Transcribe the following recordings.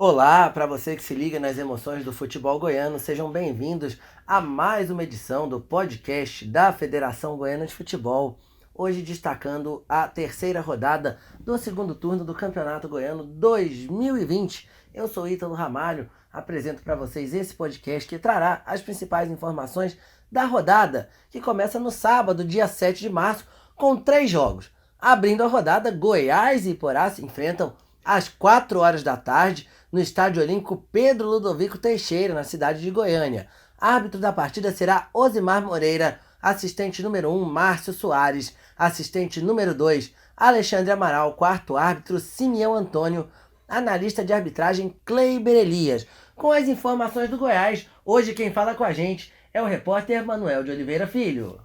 Olá, para você que se liga nas emoções do futebol goiano, sejam bem-vindos a mais uma edição do podcast da Federação Goiana de Futebol. Hoje destacando a terceira rodada do segundo turno do Campeonato Goiano 2020. Eu sou Ítalo Ramalho, apresento para vocês esse podcast que trará as principais informações da rodada, que começa no sábado, dia 7 de março, com 3 jogos. Abrindo a rodada, Goiás e Iporá se enfrentam às 4 horas da tarde, no Estádio Olímpico Pedro Ludovico Teixeira, na cidade de Goiânia. Árbitro da partida será Osimar Moreira, assistente número 1, Márcio Soares, assistente número 2, Alexandre Amaral, quarto árbitro, Simeão Antônio, analista de arbitragem, Kleiber Elias. Com as informações do Goiás, hoje quem fala com a gente é o repórter Manuel de Oliveira Filho.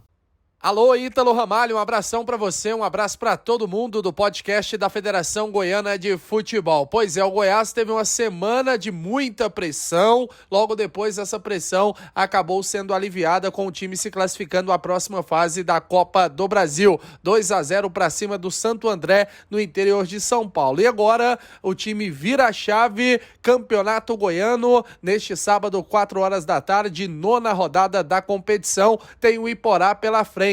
Alô, Ítalo Ramalho, um abração para você, um abraço para todo mundo do podcast da Federação Goiana de Futebol. Pois é, o Goiás teve uma semana de muita pressão, logo depois essa pressão acabou sendo aliviada com o time se classificando à próxima fase da Copa do Brasil. 2-0 para cima do Santo André, no interior de São Paulo. E agora o time vira a chave, Campeonato Goiano, neste sábado, 4 horas da tarde, nona rodada da competição, tem o Iporá pela frente.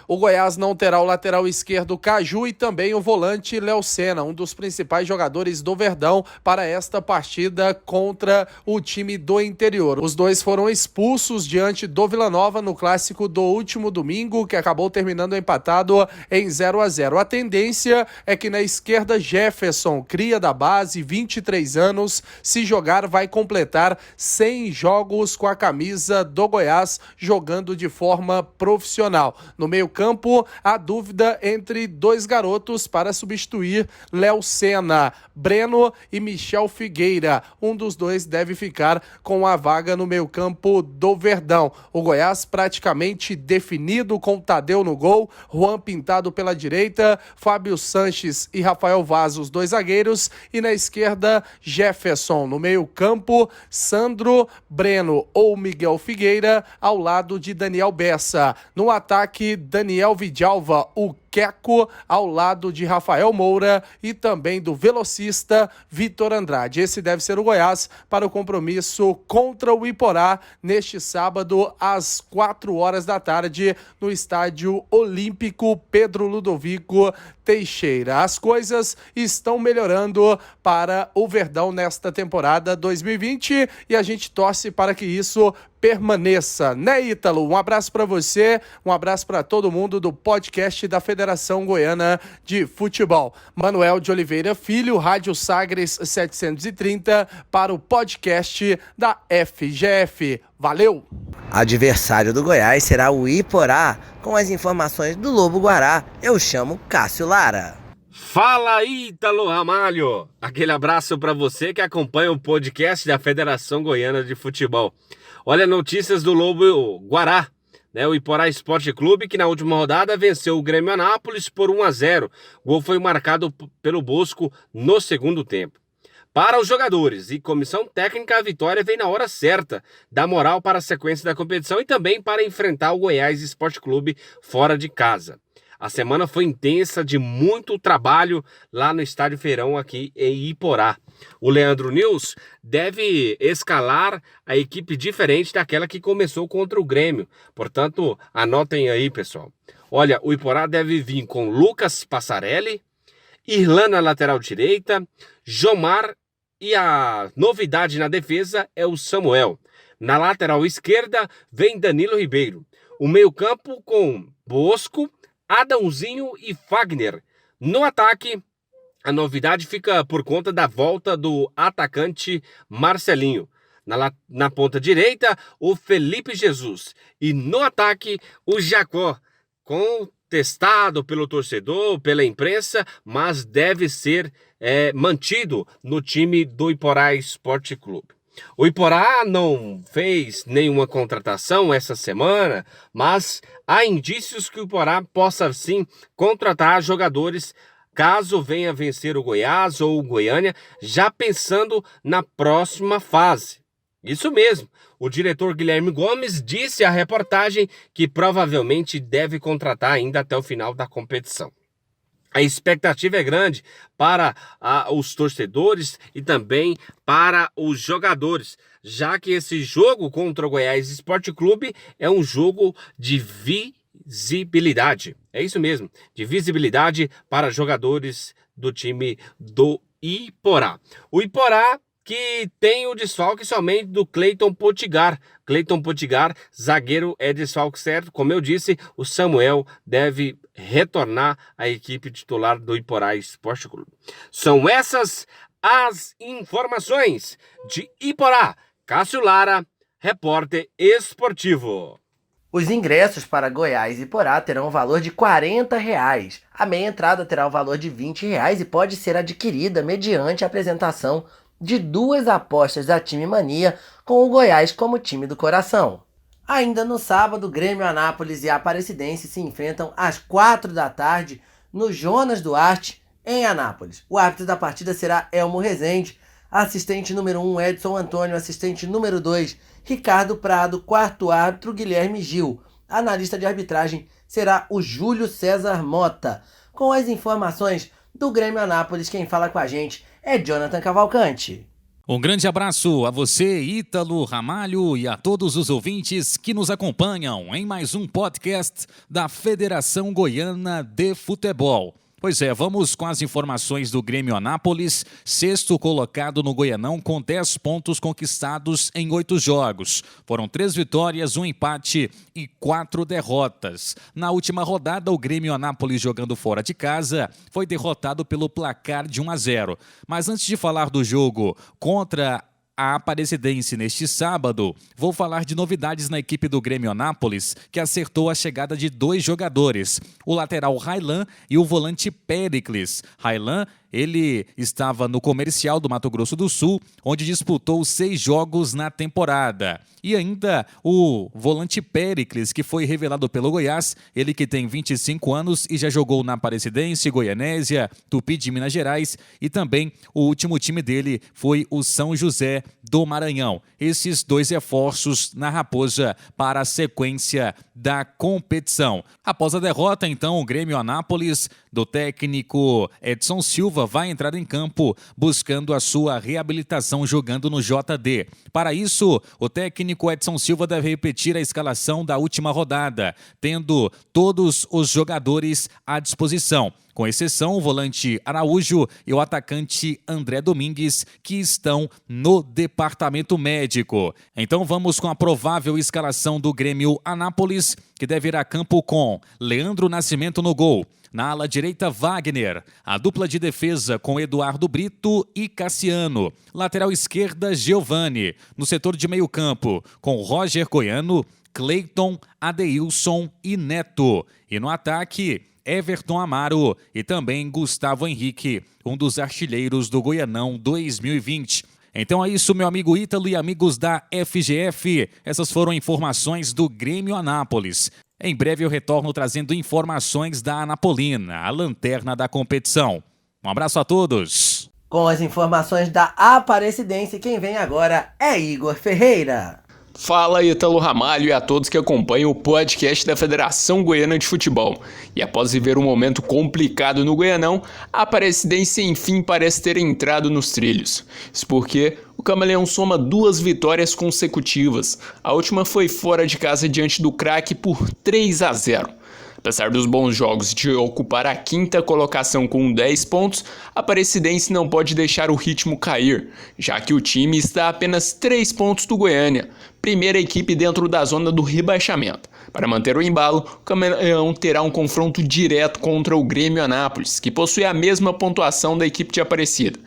O Goiás não terá o lateral esquerdo Caju e também o volante Léo Senna, um dos principais jogadores do Verdão para esta partida contra o time do interior. Os dois foram expulsos diante do Vila Nova no clássico do último domingo, que acabou terminando empatado em 0-0. A tendência é que na esquerda Jefferson, cria da base, 23 anos, se jogar vai completar 100 jogos com a camisa do Goiás, jogando de forma profissional. No meio-campo, a dúvida entre dois garotos para substituir Léo Senna, Breno e Michel Figueira. Um dos dois deve ficar com a vaga no meio-campo do Verdão. O Goiás praticamente definido com Tadeu no gol, Juan Pintado pela direita, Fábio Sanches e Rafael Vaz, os dois zagueiros, e na esquerda, Jefferson. No meio-campo, Sandro, Breno ou Miguel Figueira, ao lado de Daniel Bessa. No ataque, Daniel Vidalva, o Queco, ao lado de Rafael Moura e também do velocista Vitor Andrade. Esse deve ser o Goiás para o compromisso contra o Iporá neste sábado às 4 horas da tarde no Estádio Olímpico Pedro Ludovico Teixeira. As coisas estão melhorando para o Verdão nesta temporada 2020 e a gente torce para que isso permaneça, né, Ítalo? Um abraço para você, um abraço para todo mundo do podcast da Federação Goiana de Futebol. Manuel de Oliveira Filho, Rádio Sagres 730, para o podcast da FGF. Valeu! Adversário do Goiás será o Iporá. Com as informações do Lobo Guará, eu chamo Cássio Lara. Fala, Ítalo Ramalho! Aquele abraço para você que acompanha o podcast da Federação Goiana de Futebol. Olha, notícias do Lobo Guará, né? O Iporá Esporte Clube, que na última rodada venceu o Grêmio Anápolis por 1-0. O gol foi marcado pelo Bosco no segundo tempo. Para os jogadores e comissão técnica, a vitória vem na hora certa, dá moral para a sequência da competição e também para enfrentar o Goiás Esporte Clube fora de casa. A semana foi intensa, de muito trabalho lá no Estádio Feirão, aqui em Iporá. O Leandro Nils deve escalar a equipe diferente daquela que começou contra o Grêmio. Portanto, anotem aí, pessoal. Olha, o Iporá deve vir com Lucas Passarelli, Irlan na lateral direita, Jomar e a novidade na defesa é o Samuel. Na lateral esquerda vem Danilo Ribeiro. O meio-campo com Bosco, Adãozinho e Fagner. No ataque, a novidade fica por conta da volta do atacante Marcelinho. Na ponta direita, o Felipe Jesus. E no ataque, o Jacó, contestado pelo torcedor, pela imprensa, mas deve ser mantido no time do Iporá Esporte Clube. O Iporá não fez nenhuma contratação essa semana, mas há indícios que o Iporá possa sim contratar jogadores caso venha vencer o Goiás ou o Goiânia, já pensando na próxima fase. Isso mesmo, o diretor Guilherme Gomes disse à reportagem que provavelmente deve contratar ainda até o final da competição. A expectativa é grande para os torcedores e também para os jogadores, já que esse jogo contra o Goiás Esporte Clube é um jogo de visibilidade. É isso mesmo, de visibilidade para jogadores do time do Iporá. O Iporá que tem o desfalque somente do Cleiton Potiguar. Cleiton Potiguar, zagueiro, é desfalque certo. Como eu disse, o Samuel deve retornar à equipe titular do Iporá Esporte Clube. São essas as informações de Iporá. Cássio Lara, repórter esportivo. Os ingressos para Goiás e Iporá terão o valor de R$ 40. A meia entrada terá o valor de R$ 20 e pode ser adquirida mediante a apresentação de 2 apostas da Time Mania com o Goiás como time do coração. Ainda no sábado, Grêmio Anápolis e Aparecidense se enfrentam às 4 da tarde no Jonas Duarte, em Anápolis. O árbitro da partida será Elmo Rezende, assistente número 1 Edson Antônio, assistente número 2 Ricardo Prado, quarto árbitro Guilherme Gil. Analista de arbitragem será o Júlio César Mota. Com as informações do Grêmio Anápolis, quem fala com a gente é Jonathan Cavalcante. Um grande abraço a você, Ítalo Ramalho, e a todos os ouvintes que nos acompanham em mais um podcast da Federação Goiana de Futebol. Pois é, vamos com as informações do Grêmio Anápolis, sexto colocado no Goianão com 10 pontos conquistados em 8 jogos. Foram 3 vitórias, 1 empate e 4 derrotas. Na última rodada, o Grêmio Anápolis, jogando fora de casa, foi derrotado pelo placar de 1-0. Mas antes de falar do jogo contra a Aparecidense neste sábado, vou falar de novidades na equipe do Grêmio Anápolis, que acertou a chegada de 2 jogadores, o lateral Railan e o volante Péricles. Railan, ele estava no Comercial do Mato Grosso do Sul, onde disputou 6 jogos na temporada. E ainda o volante Péricles, que foi revelado pelo Goiás, ele que tem 25 anos e já jogou na Aparecidense, Goianésia, Tupi de Minas Gerais, e também o último time dele foi o São José do Maranhão. Esses 2 reforços na Raposa para a sequência da competição. Após a derrota, então, o Grêmio Anápolis, do técnico Edson Silva, vai entrar em campo buscando a sua reabilitação jogando no JD. Para isso, o técnico Edson Silva deve repetir a escalação da última rodada, tendo todos os jogadores à disposição, com exceção o volante Araújo e o atacante André Domingues, que estão no departamento médico. Então vamos com a provável escalação do Grêmio Anápolis, que deve ir a campo com Leandro Nascimento no gol. Na ala direita, Wagner. A dupla de defesa com Eduardo Brito e Cassiano. Lateral esquerda, Giovani. No setor de meio campo, com Roger Goiano, Cleiton, Adeilson e Neto. E no ataque, Everton Amaro e também Gustavo Henrique, um dos artilheiros do Goianão 2020. Então é isso, meu amigo Ítalo e amigos da FGF. Essas foram informações do Grêmio Anápolis. Em breve eu retorno trazendo informações da Anapolina, a lanterna da competição. Um abraço a todos. Com as informações da Aparecidense, quem vem agora é Igor Ferreira. Fala, Ítalo Ramalho, e a todos que acompanham o podcast da Federação Goiana de Futebol. E após viver um momento complicado no Goianão, a Aparecidense enfim parece ter entrado nos trilhos. Isso porque o Camaleão soma 2 vitórias consecutivas. A última foi fora de casa diante do Craque por 3-0. Apesar dos bons jogos de ocupar a 5ª colocação com 10 pontos, a Aparecidense não pode deixar o ritmo cair, já que o time está a apenas 3 pontos do Goiânia, primeira equipe dentro da zona do rebaixamento. Para manter o embalo, o Camaleão terá um confronto direto contra o Grêmio Anápolis, que possui a mesma pontuação da equipe de Aparecida.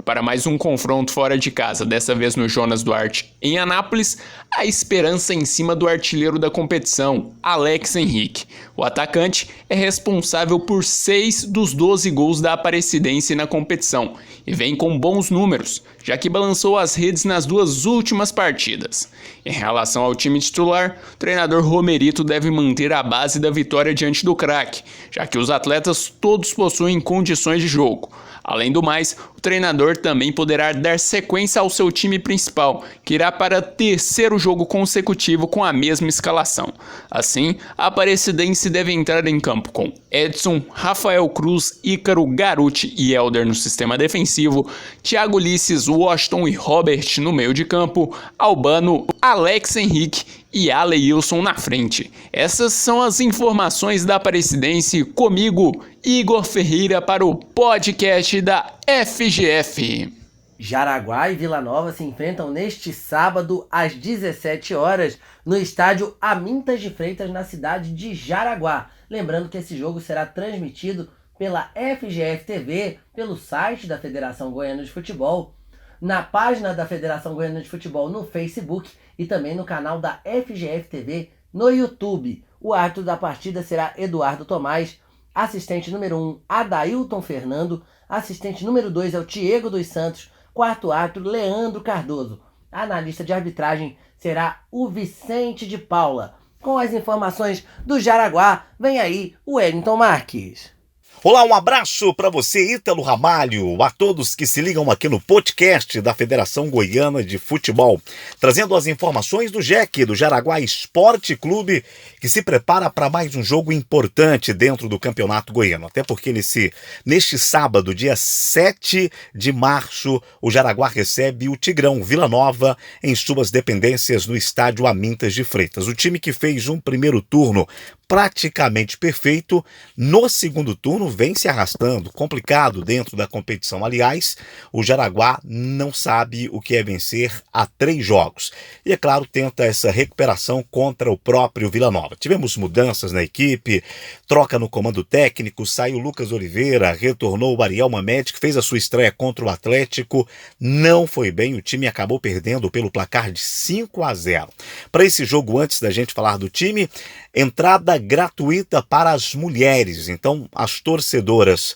Para mais um confronto fora de casa, dessa vez no Jonas Duarte, em Anápolis, a esperança em cima do artilheiro da competição, Alex Henrique. O atacante é responsável por 6 dos 12 gols da Aparecidense na competição e vem com bons números, já que balançou as redes nas 2 últimas partidas. Em relação ao time titular, o treinador Romerito deve manter a base da vitória diante do Craque, já que os atletas todos possuem condições de jogo. Além do mais, o treinador também poderá dar sequência ao seu time principal, que irá para 3º jogo consecutivo com a mesma escalação. Assim, a Aparecidense deve entrar em campo com Edson, Rafael Cruz, Ícaro, Garuti e Elder no sistema defensivo, Thiago Ulisses, Washington e Robert no meio de campo, Albano, Alex Henrique e Aleilson na frente. Essas são as informações da Aparecidense, comigo, Igor Ferreira, para o podcast da FGF. Jaraguá e Vila Nova se enfrentam neste sábado às 17 horas no estádio Amintas de Freitas, na cidade de Jaraguá. Lembrando que esse jogo será transmitido pela FGF TV, pelo site da Federação Goiana de Futebol, na página da Federação Goiana de Futebol no Facebook e também no canal da FGF TV no YouTube. O árbitro da partida será Eduardo Tomás, assistente número 1, Adailton Fernando, assistente número 2 é o Diego dos Santos, quarto árbitro, Leandro Cardoso. A analista de arbitragem será o Vicente de Paula. Com as informações do Jaraguá, vem aí o Wellington Marques. Olá, um abraço para você, Ítalo Ramalho, a todos que se ligam aqui no podcast da Federação Goiana de Futebol, trazendo as informações do JEC, do Jaraguá Esporte Clube, que se prepara para mais um jogo importante dentro do Campeonato Goiano, até porque neste sábado, dia 7 de março, o Jaraguá recebe o Tigrão Vila Nova em suas dependências no estádio Amintas de Freitas. O time que fez um primeiro turno praticamente perfeito, no segundo turno vem se arrastando, complicado dentro da competição. Aliás, o Jaraguá não sabe o que é vencer a 3 jogos. E, é claro, tenta essa recuperação contra o próprio Vila Nova. Tivemos mudanças na equipe, troca no comando técnico, saiu Lucas Oliveira, retornou o Ariel Mamed, que fez a sua estreia contra o Atlético. Não foi bem, o time acabou perdendo pelo placar de 5-0. Para esse jogo, antes da gente falar do time, entrada gratuita para as mulheres. Então, as torcedoras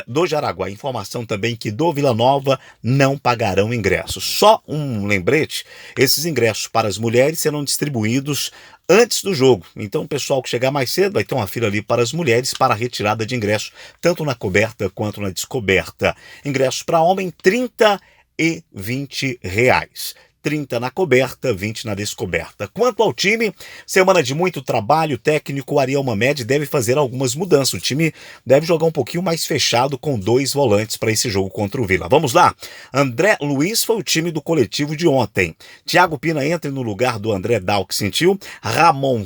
do Jaraguá, informação também que do Vila Nova não pagarão ingressos. Só um lembrete, esses ingressos para as mulheres serão distribuídos antes do jogo. Então, o pessoal que chegar mais cedo vai ter uma fila ali para as mulheres para a retirada de ingressos, tanto na coberta quanto na descoberta. Ingressos para homem, R$30 e R$20. 30 na coberta, 20 na descoberta. Quanto ao time, semana de muito trabalho técnico, o Ariel Mamed deve fazer algumas mudanças. O time deve jogar um pouquinho mais fechado com 2 volantes para esse jogo contra o Vila. Vamos lá. André Luiz foi o time do coletivo de ontem. Thiago Pina entra no lugar do André Dal, que sentiu. Ramon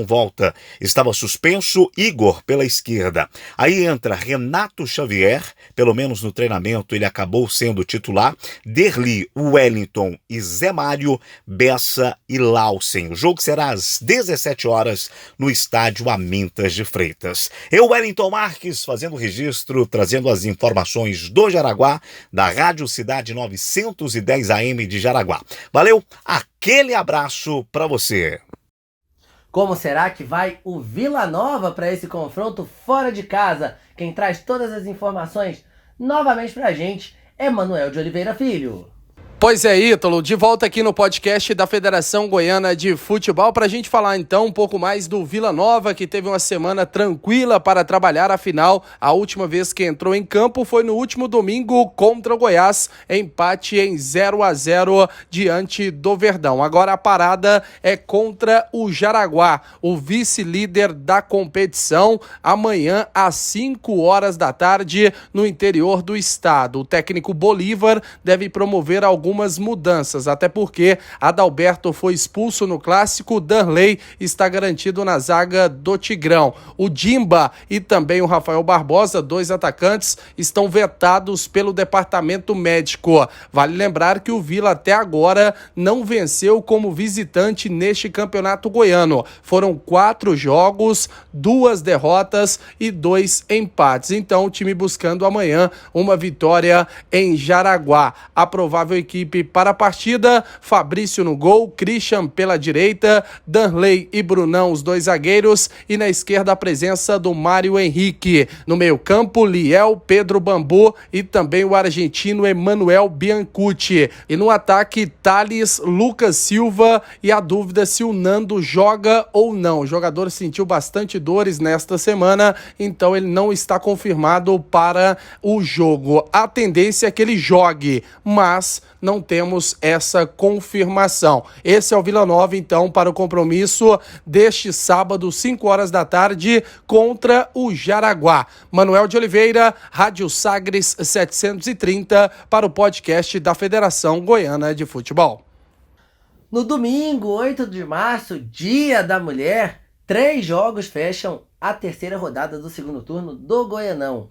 volta, estava suspenso. Igor pela esquerda. Aí entra Renato Xavier, pelo menos no treinamento ele acabou sendo titular. Derli, Wellington e Zé Mário, Bessa e Lausen. O jogo será às 17 horas no estádio Amintas de Freitas. Eu, Wellington Marques, fazendo o registro, trazendo as informações do Jaraguá, da Rádio Cidade 910 AM de Jaraguá. Valeu, aquele abraço para você. Como será que vai o Vila Nova para esse confronto fora de casa? Quem traz todas as informações novamente para a gente é Manuel de Oliveira Filho. Pois é, Ítalo, de volta aqui no podcast da Federação Goiana de Futebol para a gente falar então um pouco mais do Vila Nova, que teve uma semana tranquila para trabalhar. Afinal, a última vez que entrou em campo foi no último domingo contra o Goiás, empate em 0-0 diante do Verdão. Agora a parada é contra o Jaraguá, o vice-líder da competição, amanhã às 5 horas da tarde no interior do estado. O técnico Bolívar deve promover algumas mudanças, até porque Adalberto foi expulso no clássico, Danley está garantido na zaga do Tigrão. O Dimba e também o Rafael Barbosa, 2 atacantes, estão vetados pelo departamento médico. Vale lembrar que o Vila até agora não venceu como visitante neste campeonato goiano. Foram 4 jogos, 2 derrotas e 2 empates. Então o time buscando amanhã uma vitória em Jaraguá. A provável equipe equipe para a partida: Fabrício no gol, Christian pela direita, Danley e Brunão, os dois zagueiros, e na esquerda a presença do Mário Henrique. No meio-campo, Liel, Pedro Bambu e também o argentino Emanuel Biancucci. E no ataque, Thales, Lucas Silva, e a dúvida se o Nando joga ou não. O jogador sentiu bastante dores nesta semana, então ele não está confirmado para o jogo. A tendência é que ele jogue, mas não temos essa confirmação. Esse é o Vila Nova, então, para o compromisso deste sábado, 5 horas da tarde, contra o Jaraguá. Manuel de Oliveira, Rádio Sagres 730, para o podcast da Federação Goiana de Futebol. No domingo, 8 de março, Dia da Mulher, 3 jogos fecham a terceira rodada do segundo turno do Goianão.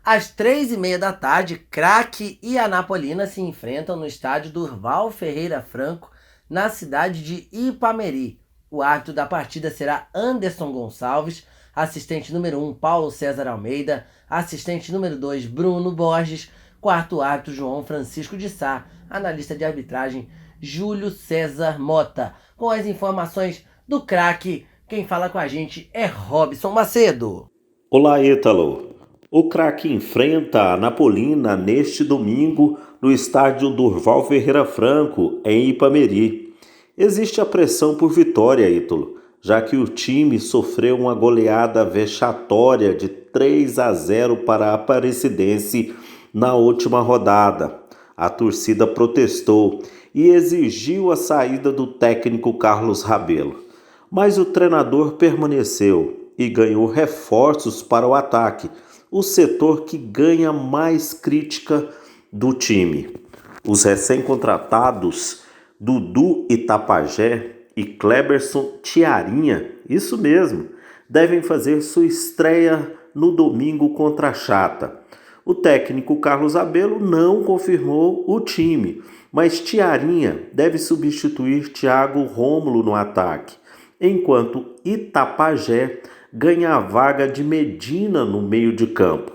Às 3h30 da tarde, Craque e Anapolina se enfrentam no estádio Durval Ferreira Franco, na cidade de Ipameri. O árbitro da partida será Anderson Gonçalves, assistente número 1, Paulo César Almeida, assistente número 2, Bruno Borges, quarto árbitro, João Francisco de Sá, analista de arbitragem, Júlio César Mota. Com as informações do Craque, quem fala com a gente é Robson Macedo. Olá, Ítalo. O Craque enfrenta a Anapolina neste domingo no estádio Durval Ferreira Franco, em Ipameri. Existe a pressão por vitória, Ítalo, já que o time sofreu uma goleada vexatória de 3-0 para a Aparecidense na última rodada. A torcida protestou e exigiu a saída do técnico Carlos Rabelo. Mas o treinador permaneceu e ganhou reforços para o ataque, o setor que ganha mais crítica do time. Os recém-contratados Dudu Itapajé e Kleberson Tiarinha, isso mesmo, devem fazer sua estreia no domingo contra a Chata. O técnico Carlos Rabelo não confirmou o time, mas Tiarinha deve substituir Thiago Rômulo no ataque, enquanto Itapajé ganha a vaga de Medina no meio de campo.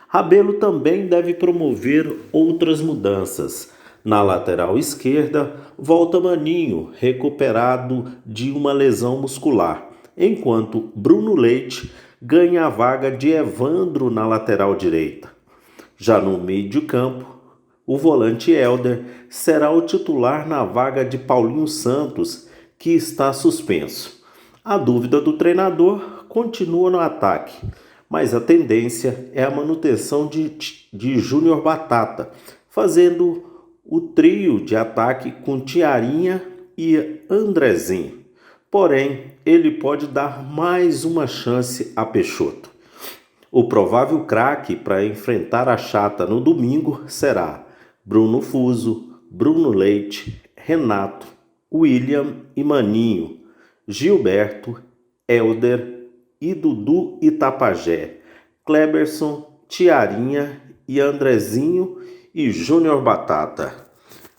Rabelo também deve promover outras mudanças. Na lateral esquerda, volta Maninho, recuperado de uma lesão muscular, enquanto Bruno Leite ganha a vaga de Evandro na lateral direita. Já no meio de campo, o volante Helder será o titular na vaga de Paulinho Santos, que está suspenso. A dúvida do treinador continua no ataque, mas a tendência é a manutenção de Júnior Batata, fazendo o trio de ataque com Tiarinha e Andrezinho. Porém, ele pode dar mais uma chance a Peixoto. O provável craque para enfrentar a Chata no domingo será Bruno Fuso, Bruno Leite, Renato, William e Maninho, Gilberto, Helder e Dudu Itapajé, Kleberson, Tiarinha e Andrezinho e Júnior Batata.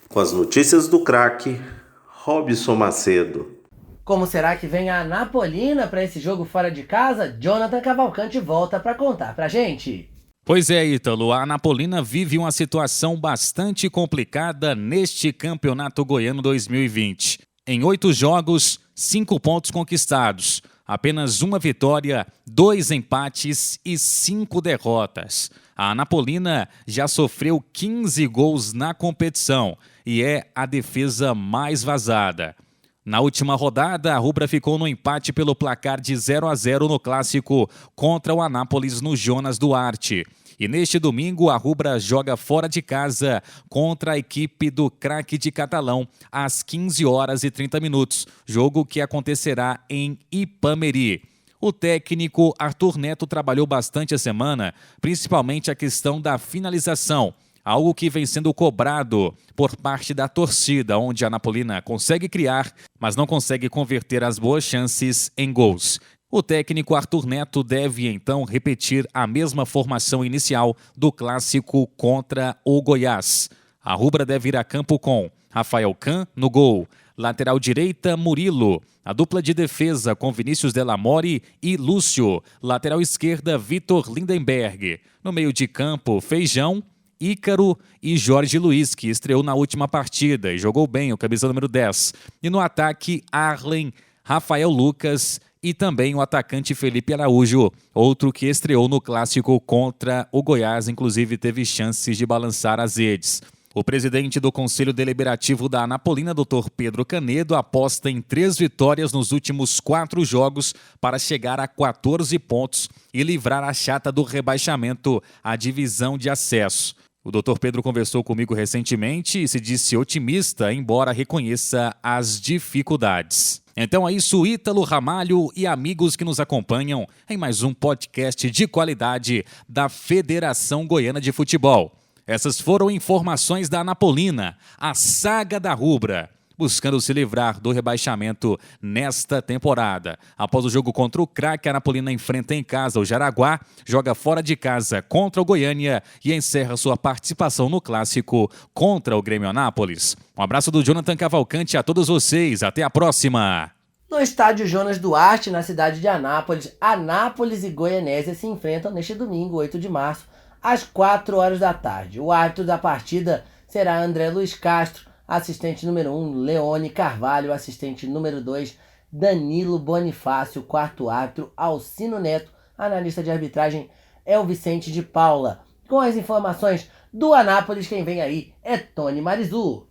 Com as notícias do Craque, Robson Macedo. Como será que vem a Anapolina para esse jogo fora de casa? Jonathan Cavalcante volta para contar pra gente. Pois é, Ítalo, a Anapolina vive uma situação bastante complicada neste Campeonato Goiano 2020. Em 8 jogos, 5 pontos conquistados. Apenas uma vitória, 2 empates e 5 derrotas. A Anapolina já sofreu 15 gols na competição e é a defesa mais vazada. Na última rodada, a rubra ficou no empate pelo placar de 0-0 no clássico contra o Anápolis no Jonas Duarte. E neste domingo, a rubra joga fora de casa contra a equipe do Craque de Catalão às 15h30, jogo que acontecerá em Ipameri. O técnico Arthur Neto trabalhou bastante a semana, principalmente a questão da finalização, algo que vem sendo cobrado por parte da torcida, onde a Anapolina consegue criar, mas não consegue converter as boas chances em gols. O técnico Arthur Neto deve, então, repetir a mesma formação inicial do clássico contra o Goiás. A rubra deve ir a campo com Rafael Can no gol, lateral direita Murilo, a dupla de defesa com Vinícius Delamore e Lúcio, lateral esquerda Vitor Lindenberg, no meio de campo Feijão Ícaro e Jorge Luiz, que estreou na última partida e jogou bem, o camisa número 10. E no ataque, Arlen, Rafael Lucas e também o atacante Felipe Araújo, outro que estreou no clássico contra o Goiás, inclusive teve chances de balançar as redes. O presidente do Conselho Deliberativo da Anapolina, Dr. Pedro Canedo, aposta em 3 vitórias nos últimos 4 jogos para chegar a 14 pontos e livrar a chata do rebaixamento à divisão de acesso. O Dr. Pedro conversou comigo recentemente e se disse otimista, embora reconheça as dificuldades. Então é isso, Ítalo Ramalho e amigos que nos acompanham em mais um podcast de qualidade da Federação Goiana de Futebol. Essas foram informações da Anapolina, a saga da rubra, buscando se livrar do rebaixamento nesta temporada. Após o jogo contra o Craque, a Anapolina enfrenta em casa o Jaraguá, joga fora de casa contra o Goiânia e encerra sua participação no clássico contra o Grêmio Anápolis. Um abraço do Jonathan Cavalcante a todos vocês, até a próxima! No estádio Jonas Duarte, na cidade de Anápolis, Anápolis e Goianésia se enfrentam neste domingo, 8 de março, às 4 horas da tarde. O árbitro da partida será André Luiz Castro, assistente número 1, Leone Carvalho, assistente número 2, Danilo Bonifácio, quarto árbitro, Alcino Neto, analista de arbitragem é o Vicente de Paula. Com as informações do Anápolis, quem vem aí é Tony Marizu.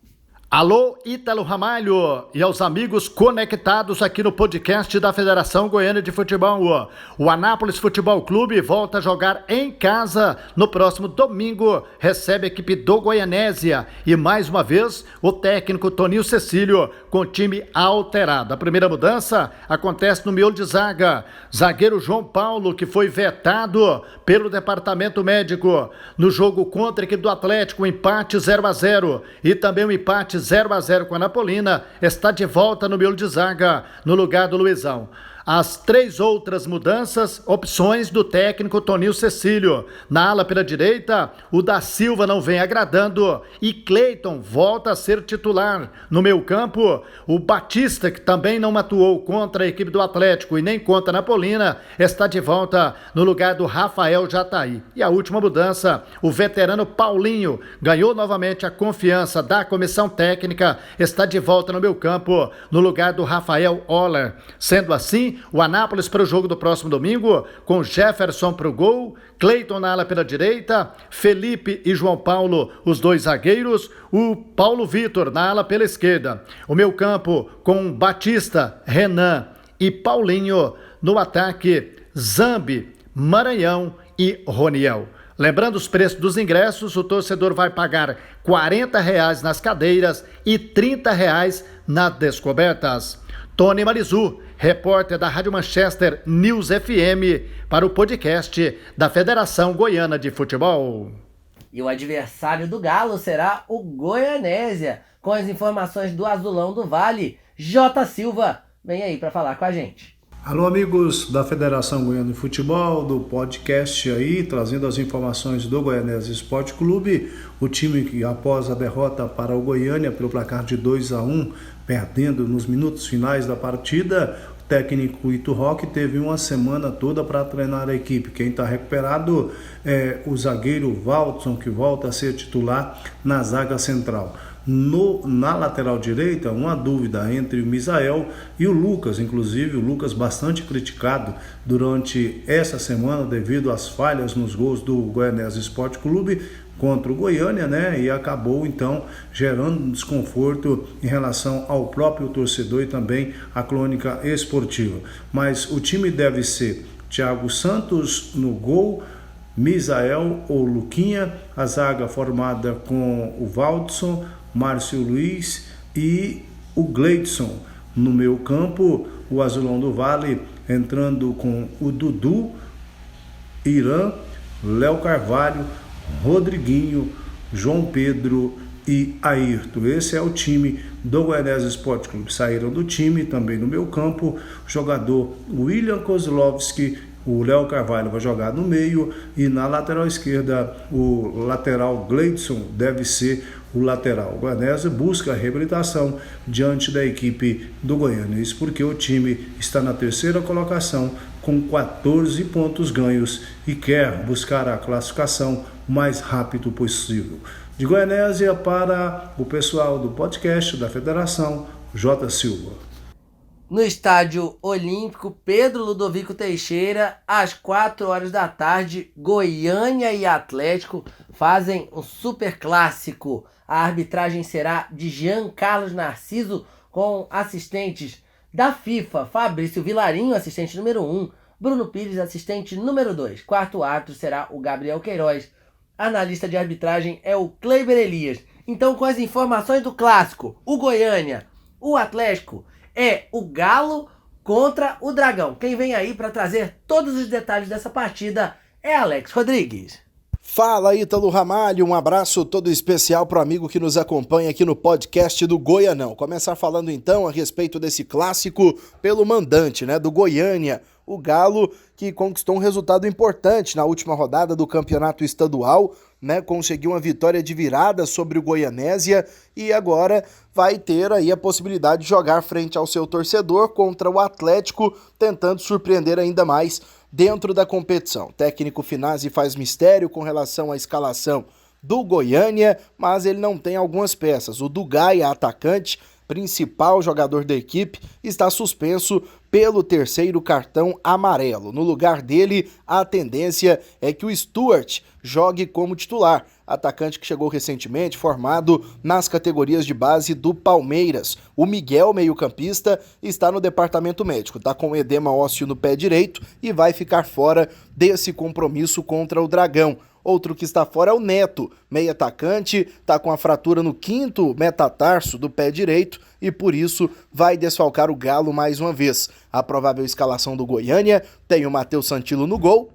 Alô, Ítalo Ramalho e aos amigos conectados aqui no podcast da Federação Goiana de Futebol. O Anápolis Futebol Clube volta a jogar em casa no próximo domingo, recebe a equipe do Goianésia e mais uma vez o técnico Toninho Cecílio com o time alterado. A primeira mudança acontece no miolo de zaga. Zagueiro João Paulo, que foi vetado pelo departamento médico no jogo contra a equipe do Atlético, um empate 0-0 e também um empate 0-0 com a Anapolina, está de volta no miolo de zaga, no lugar do Luizão. As 3 outras mudanças, opções do técnico Toninho Cecílio. Na ala pela direita, o da Silva não vem agradando e Cleiton volta a ser titular. No meio campo, o Batista, que também não atuou contra a equipe do Atlético e nem contra a Anapolina, está de volta no lugar do Rafael Jataí. E a última mudança, o veterano Paulinho ganhou novamente a confiança da comissão técnica, está de volta no meio campo, no lugar do Rafael Oller. Sendo assim, o Anápolis para o jogo do próximo domingo, com Jefferson para o gol, Cleiton na ala pela direita, Felipe e João Paulo, os 2 zagueiros, o Paulo Vitor na ala pela esquerda. O meio campo com Batista, Renan e Paulinho, no ataque Zambi, Maranhão e Roniel. Lembrando os preços dos ingressos, o torcedor vai pagar R$40 nas cadeiras e R$30 nas descobertas. Tony Marizu, repórter da Rádio Manchester News FM, para o podcast da Federação Goiana de Futebol. E o adversário do Galo será o Goianésia. Com as informações do Azulão do Vale, J. Silva vem aí para falar com a gente. Alô, amigos da Federação Goiana de Futebol, do podcast aí, trazendo as informações do Goianésia Esporte Clube. O time que, após a derrota para o Goiânia pelo placar de 2-1, perdendo nos minutos finais da partida, o técnico Ito Roque teve uma semana toda para treinar a equipe. Quem está recuperado é o zagueiro Valdson, que volta a ser titular na zaga central. Na lateral direita, uma dúvida entre o Misael e o Lucas, inclusive o Lucas bastante criticado durante essa semana devido às falhas nos gols do Goianésia Esporte Clube contra o Goiânia, né? E acabou então gerando desconforto em relação ao próprio torcedor e também à crônica esportiva. Mas o time deve ser Thiago Santos no gol, Misael ou Luquinha, a zaga formada com o Valdson, Márcio Luiz e o Gleidson. No meio campo, o Azulão do Vale entrando com o Dudu, Irã, Léo Carvalho, Rodriguinho, João Pedro e Ayrton. Esse é o time do Goianésia Esporte Clube. Saíram do time também no meio campo o jogador William Kozlovski. O Léo Carvalho vai jogar no meio e na lateral esquerda o lateral Gleidson deve ser o lateral. O Goianésia busca a reabilitação diante da equipe do Goiânia. Isso porque o time está na 3ª colocação com 14 pontos ganhos e quer buscar a classificação o mais rápido possível. De Goianésia para o pessoal do podcast da Federação, J. Silva. No Estádio Olímpico Pedro Ludovico Teixeira, às 4 horas da tarde, Goiânia e Atlético fazem um super clássico. A arbitragem será de Jean Carlos Narciso, com assistentes da FIFA, Fabrício Vilarinho, assistente número 1, Bruno Pires, assistente número 2. Quarto árbitro será o Gabriel Queiroz. Analista de arbitragem é o Kleiber Elias. Então, com as informações do clássico, o Goiânia, o Atlético, é o Galo contra o Dragão. Quem vem aí para trazer todos os detalhes dessa partida é Alex Rodrigues. Fala, Ítalo Ramalho, um abraço todo especial pro amigo que nos acompanha aqui no podcast do Goianão. Começar falando então a respeito desse clássico pelo mandante, do Goiânia, o Galo, que conquistou um resultado importante na última rodada do campeonato estadual, conseguiu uma vitória de virada sobre o Goianésia e agora vai ter aí a possibilidade de jogar frente ao seu torcedor contra o Atlético, tentando surpreender ainda mais dentro da competição. O técnico Finazzi faz mistério com relação à escalação do Goiânia, mas ele não tem algumas peças. O Dugai, atacante, principal jogador da equipe, está suspenso pelo terceiro cartão amarelo. No lugar dele, a tendência é que o Stuart jogue como titular, atacante que chegou recentemente, formado nas categorias de base do Palmeiras. O Miguel, meio-campista, está no departamento médico, está com edema ósseo no pé direito e vai ficar fora desse compromisso contra o Dragão. Outro que está fora é o Neto, meio atacante, está com a fratura no 5º metatarso do pé direito e por isso vai desfalcar o Galo mais uma vez. A provável escalação do Goiânia tem o Matheus Santilo no gol,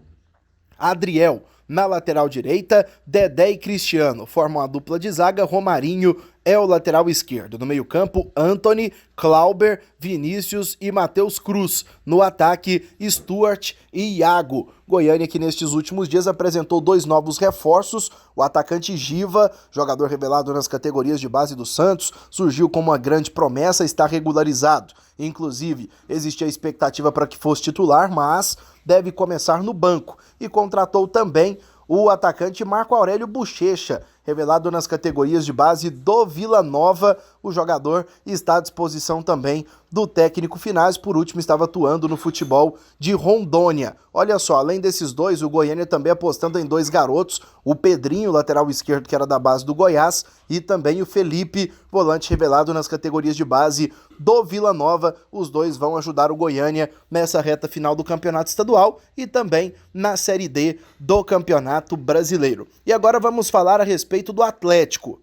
Adriel na lateral direita, Dedé e Cristiano formam a dupla de zaga, Romarinho é o lateral esquerdo. No meio-campo, Antony, Clauber, Vinícius e Matheus Cruz. No ataque, Stuart e Iago. Goiânia que nestes últimos dias apresentou 2 novos reforços. O atacante Giva, jogador revelado nas categorias de base do Santos, surgiu como uma grande promessa, está regularizado. Inclusive, existia a expectativa para que fosse titular, mas deve começar no banco. E contratou também o atacante Marco Aurélio Bochecha, revelado nas categorias de base do Vila Nova. O jogador está à disposição também do técnico Finazzi, por último estava atuando no futebol de Rondônia. Olha só, além desses dois, o Goiânia também apostando em 2 garotos, o Pedrinho, lateral esquerdo que era da base do Goiás, e também o Felipe, volante revelado nas categorias de base do Vila Nova. Os dois vão ajudar o Goiânia nessa reta final do campeonato estadual e também na Série D do Campeonato Brasileiro. E agora vamos falar a respeito do Atlético.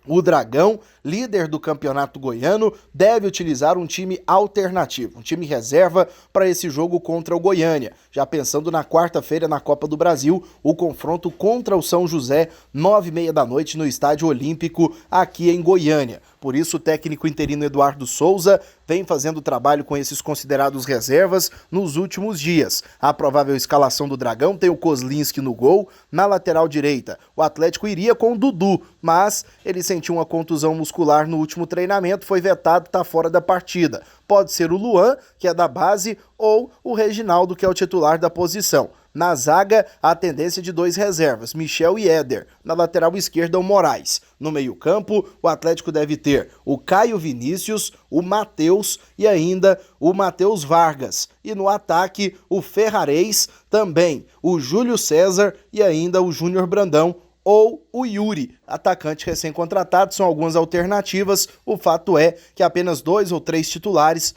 O Dragão, líder do campeonato goiano, deve utilizar um time alternativo, um time reserva para esse jogo contra o Goiânia. Já pensando na quarta-feira na Copa do Brasil, o confronto contra o São José, 9h30 da noite no Estádio Olímpico, aqui em Goiânia. Por isso, o técnico interino Eduardo Souza vem fazendo trabalho com esses considerados reservas nos últimos dias. A provável escalação do Dragão tem o Kozlinski no gol. Na lateral direita, o Atlético iria com o Dudu, mas ele sentiu uma contusão muscular no último treinamento, foi vetado, está fora da partida. Pode ser o Luan, que é da base, ou o Reginaldo, que é o titular da posição. Na zaga, a tendência de 2 reservas, Michel e Éder. Na lateral esquerda, o Moraes. No meio-campo, o Atlético deve ter o Caio Vinícius, o Matheus e ainda o Matheus Vargas. E no ataque, o Ferrarez, também o Júlio César e ainda o Júnior Brandão ou o Yuri, atacante recém-contratado. São algumas alternativas. O fato é que apenas 2 ou 3 titulares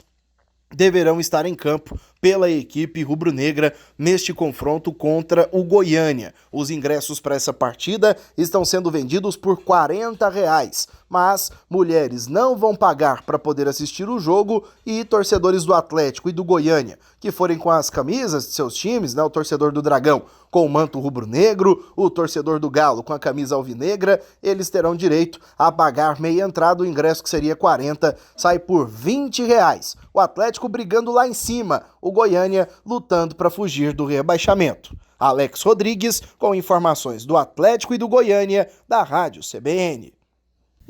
deverão estar em campo pela equipe rubro-negra neste confronto contra o Goiânia. Os ingressos para essa partida estão sendo vendidos por R$40, mas mulheres não vão pagar para poder assistir o jogo e torcedores do Atlético e do Goiânia que forem com as camisas de seus times, o torcedor do Dragão com o manto rubro-negro, o torcedor do Galo com a camisa alvinegra, eles terão direito a pagar meia entrada. O ingresso, que seria 40, sai por R$20. O Atlético brigando lá em cima, o Goiânia lutando para fugir do rebaixamento. Alex Rodrigues com informações do Atlético e do Goiânia, da Rádio CBN.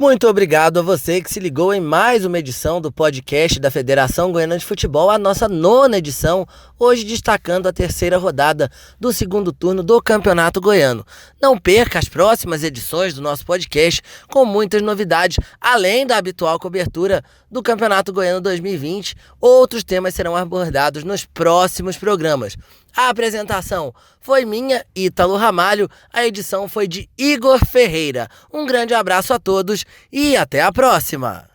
Muito obrigado a você que se ligou em mais uma edição do podcast da Federação Goiana de Futebol, a nossa 9ª edição, hoje destacando a 3ª rodada do 2º turno do Campeonato Goiano. Não perca as próximas edições do nosso podcast com muitas novidades, além da habitual cobertura do Campeonato Goiano 2020. Outros temas serão abordados nos próximos programas. A apresentação foi minha, Ítalo Ramalho, a edição foi de Igor Ferreira. Um grande abraço a todos e até a próxima!